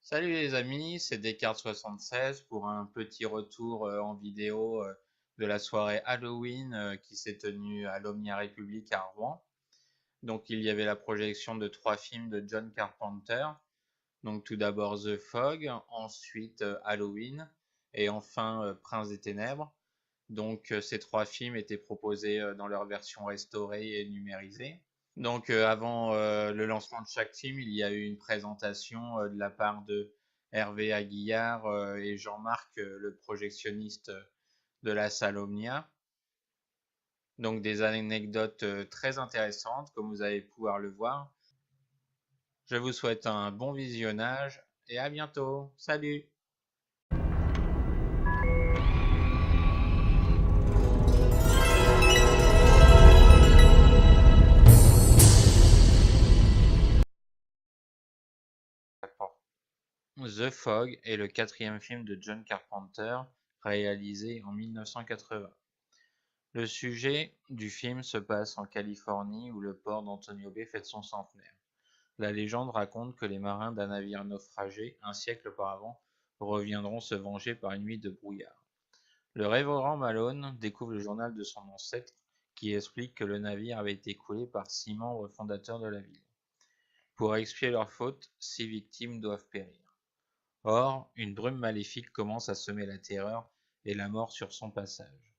Salut les amis, c'est Descartes76 pour un petit retour en vidéo de la soirée Halloween qui s'est tenue à l'Omnia République à Rouen. Donc il y avait la projection de 3 films de John Carpenter. Donc tout d'abord The Fog, ensuite Halloween et enfin Prince des Ténèbres. Donc ces 3 films étaient proposés dans leur version restaurée et numérisée. Donc avant le lancement de chaque film, il y a eu une présentation de la part de Hervé Aguillard et Jean-Marc, le projectionniste de la salle Omnia. Donc des anecdotes très intéressantes, comme vous allez pouvoir le voir. Je vous souhaite un bon visionnage et à bientôt. Salut! The Fog est le 4e film de John Carpenter, réalisé en 1980. Le sujet du film se passe en Californie où le port d'Antonio Bay fête son centenaire. La légende raconte que les marins d'un navire naufragé un siècle auparavant reviendront se venger par une nuit de brouillard. Le révérend Malone découvre le journal de son ancêtre qui explique que le navire avait été coulé par 6 membres fondateurs de la ville. Pour expier leurs fautes, 6 victimes doivent périr. Or, une brume maléfique commence à semer la terreur et la mort sur son passage.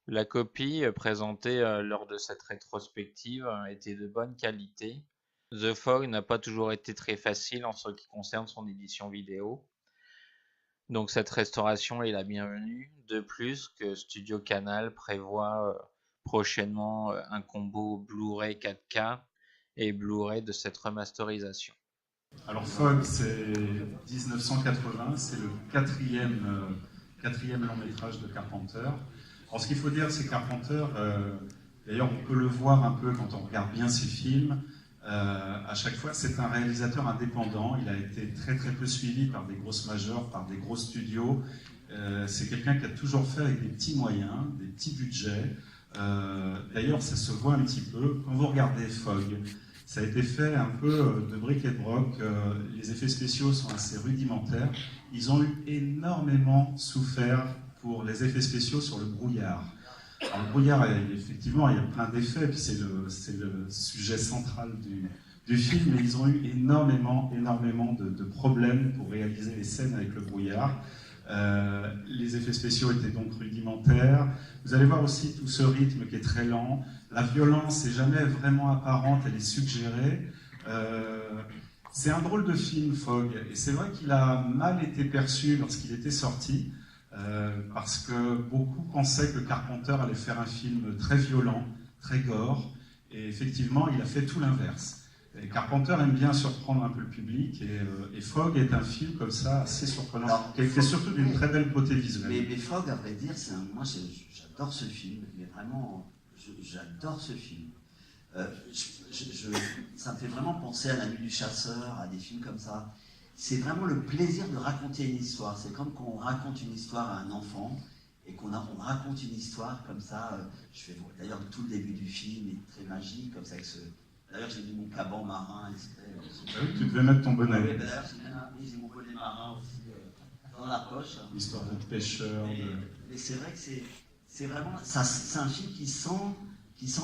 La copie présentée lors de cette rétrospective était de bonne qualité. The Fog n'a pas toujours été très facile en ce qui concerne son édition vidéo, donc cette restauration est la bienvenue. De plus, que Studio Canal prévoit prochainement un combo Blu-ray 4K et Blu-ray de cette remasterisation. Alors Fog, c'est 1980, c'est le quatrième long métrage de Carpenter. Alors ce qu'il faut dire, c'est Carpenter, d'ailleurs on peut le voir un peu quand on regarde bien ses films, à chaque fois c'est un réalisateur indépendant, il a été très très peu suivi par des grosses majors, par des gros studios. C'est quelqu'un qui a toujours fait avec des petits moyens, des petits budgets. D'ailleurs ça se voit un petit peu quand vous regardez Fog. Ça a été fait un peu de bric et de broc. Les effets spéciaux sont assez rudimentaires. Ils ont eu énormément souffert pour les effets spéciaux sur le brouillard. Alors, le brouillard, effectivement, il y a plein d'effets, puis c'est le sujet central du film, mais ils ont eu énormément de problèmes pour réaliser les scènes avec le brouillard. Les effets spéciaux étaient donc rudimentaires. Vous allez voir aussi tout ce rythme qui est très lent. La violence n'est jamais vraiment apparente, elle est suggérée. C'est un drôle de film, Fog, et c'est vrai qu'il a mal été perçu lorsqu'il était sorti, parce que beaucoup pensaient que Carpenter allait faire un film très violent, très gore, et effectivement, il a fait tout l'inverse. Et Carpenter aime bien surprendre un peu le public, et Fog est un film comme ça, assez surprenant, alors, qui est surtout d'une très belle beauté visuelle. Mais Fog, à vrai dire, moi j'adore ce film, mais vraiment, j'adore ce film. Ça me fait vraiment penser à La Nuit du Chasseur, à des films comme ça. C'est vraiment le plaisir de raconter une histoire. C'est comme quand on raconte une histoire à un enfant et qu'on raconte une histoire comme ça. D'ailleurs, tout le début du film est très magique, comme ça. D'ailleurs, j'ai mis mon caban marin exprès. Ah oui, tu devais mettre ton bonnet. Oui, d'ailleurs, j'ai mon bonnet marin aussi dans la poche. Histoire de pêcheur. Mais c'est vrai que c'est vraiment. C'est un film qui sent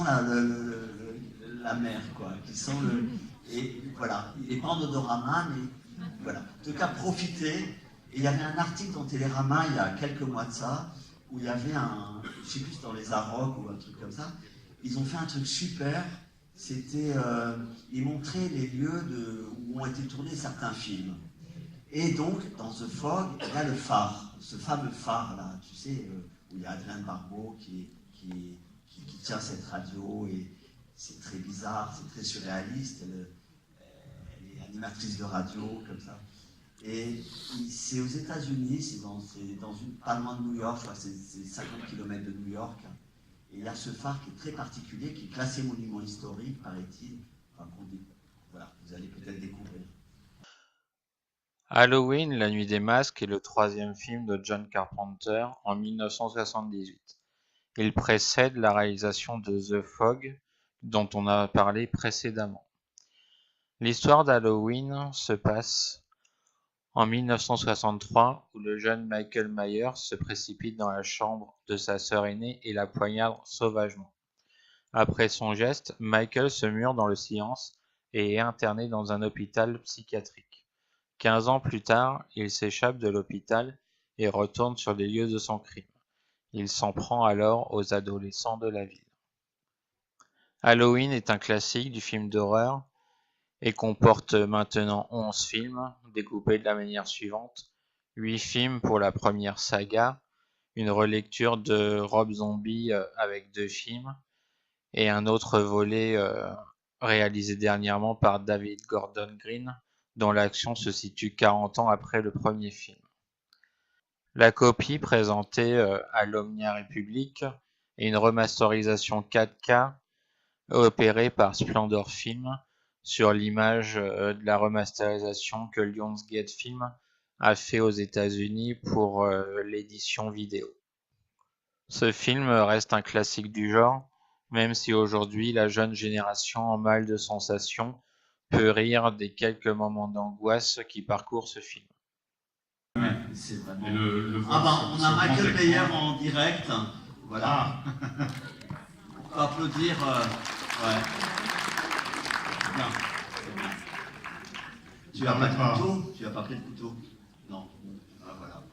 la mer, quoi. Qui sent le. Et voilà, il n'est pas en odorama, mais voilà. En tout cas, profitez. Et il y avait un article dans Télérama il y a quelques mois de ça, où il y avait je sais plus, dans les Arocs ou un truc comme ça. Ils ont fait un truc super. C'était. Ils montraient les lieux où ont été tournés certains films. Et donc, dans The Fog, il y a le phare, ce fameux phare-là, tu sais, où il y a Adrien Barbeau qui tient cette radio, et c'est très bizarre, c'est très surréaliste, elle est animatrice de radio, comme ça. Et c'est aux États-Unis, pas loin de New York, je crois, c'est 50 km de New York. Et il y a ce phare qui est très particulier, qui est classé monument historique, paraît-il. Enfin, voilà, vous allez peut-être découvrir. Halloween, la nuit des masques est le 3e film de John Carpenter en 1978. Il précède la réalisation de The Fog, dont on a parlé précédemment. L'histoire d'Halloween se passe en 1963 où le jeune Michael Myers se précipite dans la chambre de sa sœur aînée et la poignarde sauvagement. Après son geste, Michael se mure dans le silence et est interné dans un hôpital psychiatrique. 15 ans plus tard, il s'échappe de l'hôpital et retourne sur les lieux de son crime. Il s'en prend alors aux adolescents de la ville. Halloween est un classique du film d'horreur et comporte maintenant 11 films, découpés de la manière suivante: 8 films pour la première saga, une relecture de Rob Zombie avec 2 films, et un autre volet réalisé dernièrement par David Gordon Green, dont l'action se situe 40 ans après le premier film. La copie présentée à l'Omnia Republic est une remasterisation 4K opérée par Splendor Film sur l'image de la remasterisation que Lionsgate Film a fait aux États-Unis pour l'édition vidéo. Ce film reste un classique du genre, même si aujourd'hui la jeune génération en mal de sensations peut rire des quelques moments d'angoisse qui parcourent ce film. Ouais, c'est vraiment... Et le Ah ben, on a Michael grand Mayer écran. en direct. Voilà. On peut applaudir. Ouais. Bien. Tu as pas de couteau? Tu as pas pris de couteau? Non. Ah, voilà.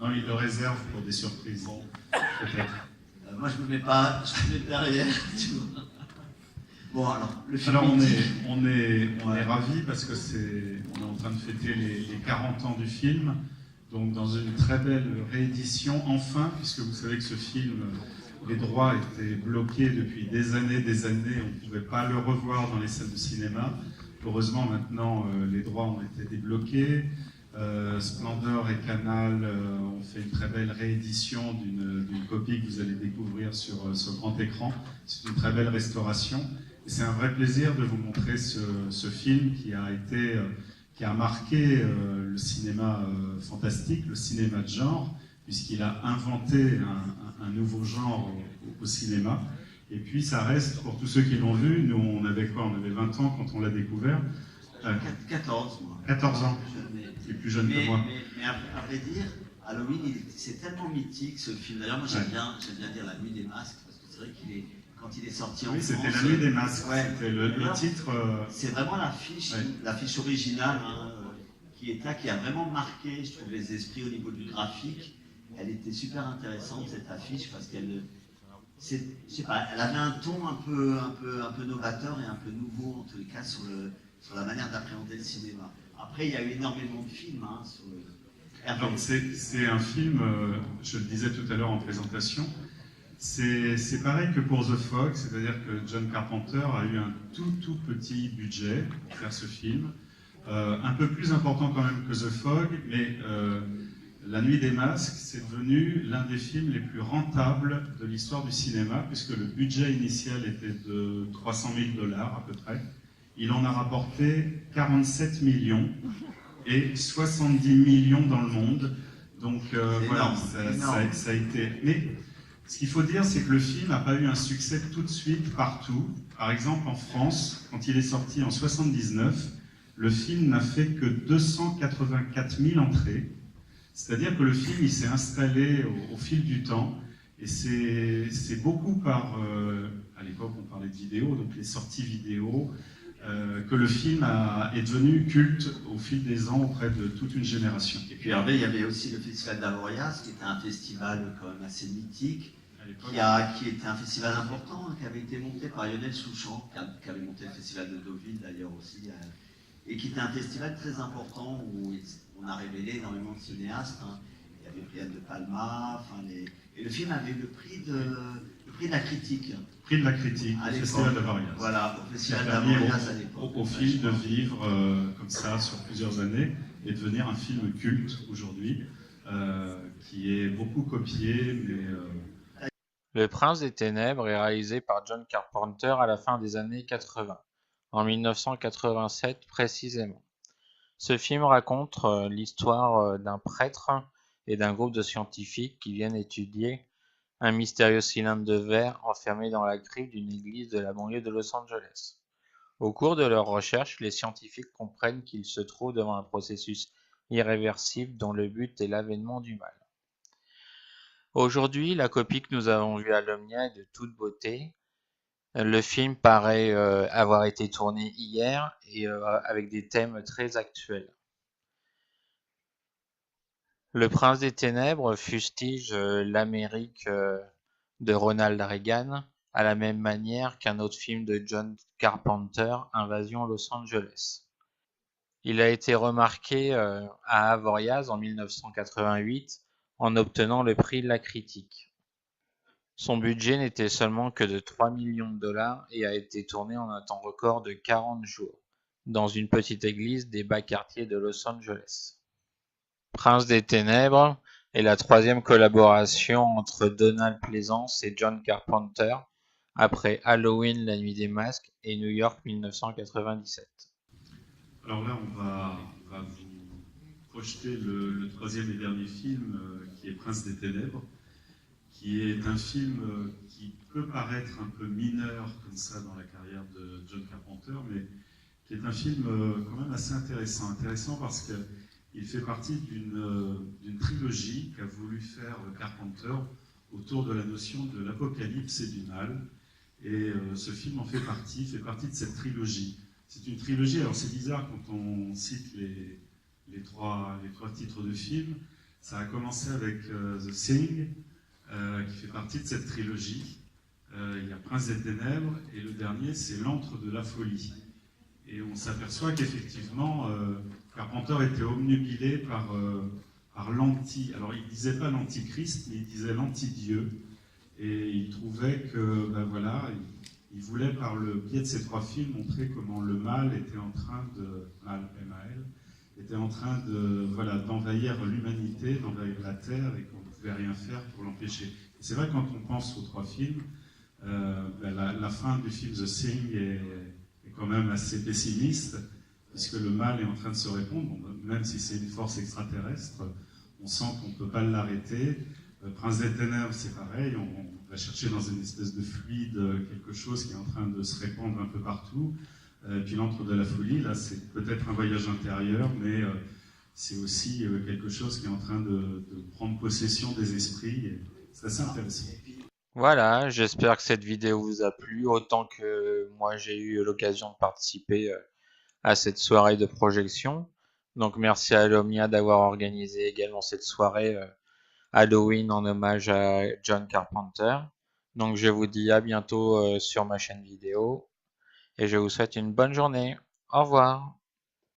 Non, il le réserve pour des surprises. Peut-être. Moi, je me mets pas, je me mets derrière. Tu vois. Bon, alors, le film. Alors mythique. on est ravis parce que on est en train de fêter les 40 ans du film, donc dans une très belle réédition enfin, puisque vous savez que ce film, les droits étaient bloqués depuis des années, on ne pouvait pas le revoir dans les salles de cinéma. Heureusement maintenant les droits ont été débloqués. Splendor et Canal ont fait une très belle réédition d'une copie que vous allez découvrir sur grand écran. C'est une très belle restauration. Et c'est un vrai plaisir de vous montrer ce film qui a marqué le cinéma fantastique, le cinéma de genre, puisqu'il a inventé un nouveau genre au cinéma. Et puis ça reste, pour tous ceux qui l'ont vu, nous on avait quoi? On avait 20 ans quand on l'a découvert. 14, moi. 14 ans. Tu es plus jeune que moi. Mais à vrai dire, Halloween, c'est tellement mythique ce film. D'ailleurs, moi j'aime bien dire La Nuit des Masques, parce que c'est vrai quand il est sorti en Oui, France. c'était La Nuit des Masques. Ouais, c'était le titre. C'est vraiment l'affiche originale qui est là, qui a vraiment marqué, je trouve, les esprits au niveau du graphique. Elle était super intéressante cette affiche parce qu'elle, je sais pas, elle avait un ton un peu novateur et un peu nouveau en tous les cas sur la manière d'appréhender le cinéma. Après, il y a eu énormément de films sur le. Alors, c'est un film, je le disais tout à l'heure en présentation, c'est pareil que pour The Fog, c'est-à-dire que John Carpenter a eu un tout petit budget pour faire ce film, un peu plus important quand même que The Fog, mais La Nuit des Masques, c'est devenu l'un des films les plus rentables de l'histoire du cinéma, puisque le budget initial était de 300 000 $ à peu près. Il en a rapporté 47 millions et 70 millions dans le monde. Donc voilà, ça a été... Mais ce qu'il faut dire, c'est que le film n'a pas eu un succès tout de suite partout. Par exemple, en France, quand il est sorti en 1979, le film n'a fait que 284 000 entrées. C'est-à-dire que le film il s'est installé au fil du temps. Et c'est beaucoup par... à l'époque, on parlait de vidéo, donc les sorties vidéo, que le film est devenu culte au fil des ans auprès de toute une génération. Et puis Hervé, il y avait aussi le Festival d'Avoriaz, qui était un festival quand même assez mythique, qui était un festival important, qui avait été monté par Lionel Souchon, qui avait monté le Festival de Deauville d'ailleurs aussi, et qui était un festival très important où on a révélé énormément de cinéastes. Il y avait Brian De Palma, et le film avait eu le prix de la critique. Prix de la critique, au Festival d'Avoriaz. Voilà, au Festival d'Avoriaz à l'époque. Au fil de vivre comme ça sur plusieurs années et devenir un film culte aujourd'hui, qui est beaucoup copié, mais... Le Prince des Ténèbres est réalisé par John Carpenter à la fin des années 80, en 1987 précisément. Ce film raconte l'histoire d'un prêtre et d'un groupe de scientifiques qui viennent étudier un mystérieux cylindre de verre enfermé dans la crypte d'une église de la banlieue de Los Angeles. Au cours de leurs recherches, les scientifiques comprennent qu'ils se trouvent devant un processus irréversible dont le but est l'avènement du mal. Aujourd'hui, la copie que nous avons vue à l'Omnia est de toute beauté. Le film paraît avoir été tourné hier et avec des thèmes très actuels. Le Prince des Ténèbres fustige l'Amérique de Ronald Reagan à la même manière qu'un autre film de John Carpenter, Invasion Los Angeles. Il a été remarqué à Avoriaz en 1988 en obtenant le prix de la critique. Son budget n'était seulement que de 3 millions de dollars et a été tourné en un temps record de 40 jours, dans une petite église des bas quartiers de Los Angeles. Prince des Ténèbres est la troisième collaboration entre Donald Pleasence et John Carpenter, après Halloween, la nuit des masques et New York 1997. Alors là, on va vous projeter le troisième et dernier film, qui est Prince des Ténèbres, qui est un film qui peut paraître un peu mineur comme ça dans la carrière de John Carpenter, mais qui est un film quand même assez intéressant. Intéressant parce qu'il fait partie d'une trilogie qu'a voulu faire Carpenter autour de la notion de l'apocalypse et du mal. Et ce film en fait partie de cette trilogie. C'est une trilogie, alors c'est bizarre quand on cite les trois titres de films. Ça a commencé avec The Thing, qui fait partie de cette trilogie. Il y a Prince des Ténèbres, et le dernier, c'est L'Antre de la Folie. Et on s'aperçoit qu'effectivement, Carpenter était obnubilé par l'anti... Alors il ne disait pas l'antichrist, mais il disait l'anti-dieu. Et il trouvait que, ben voilà, il voulait par le biais de ces trois films montrer comment le mal était en train de... M-A-L, était en train de, voilà, d'envahir l'humanité, d'envahir la Terre, et qu'on ne pouvait rien faire pour l'empêcher. Et c'est vrai, quand on pense aux trois films, ben la fin du film The Thing est quand même assez pessimiste, puisque le mal est en train de se répandre, bon, même si c'est une force extraterrestre, on sent qu'on ne peut pas l'arrêter. Prince des Ténèbres, c'est pareil, on va chercher dans une espèce de fluide quelque chose qui est en train de se répandre un peu partout. Puis L'Antre de la Folie, là, c'est peut-être un voyage intérieur, mais c'est aussi quelque chose qui est en train de prendre possession des esprits. Et c'est assez intéressant. Voilà, j'espère que cette vidéo vous a plu, autant que moi j'ai eu l'occasion de participer à cette soirée de projection. Donc merci à L'Omnia d'avoir organisé également cette soirée Halloween en hommage à John Carpenter. Donc je vous dis à bientôt sur ma chaîne vidéo et je vous souhaite une bonne journée. Au revoir.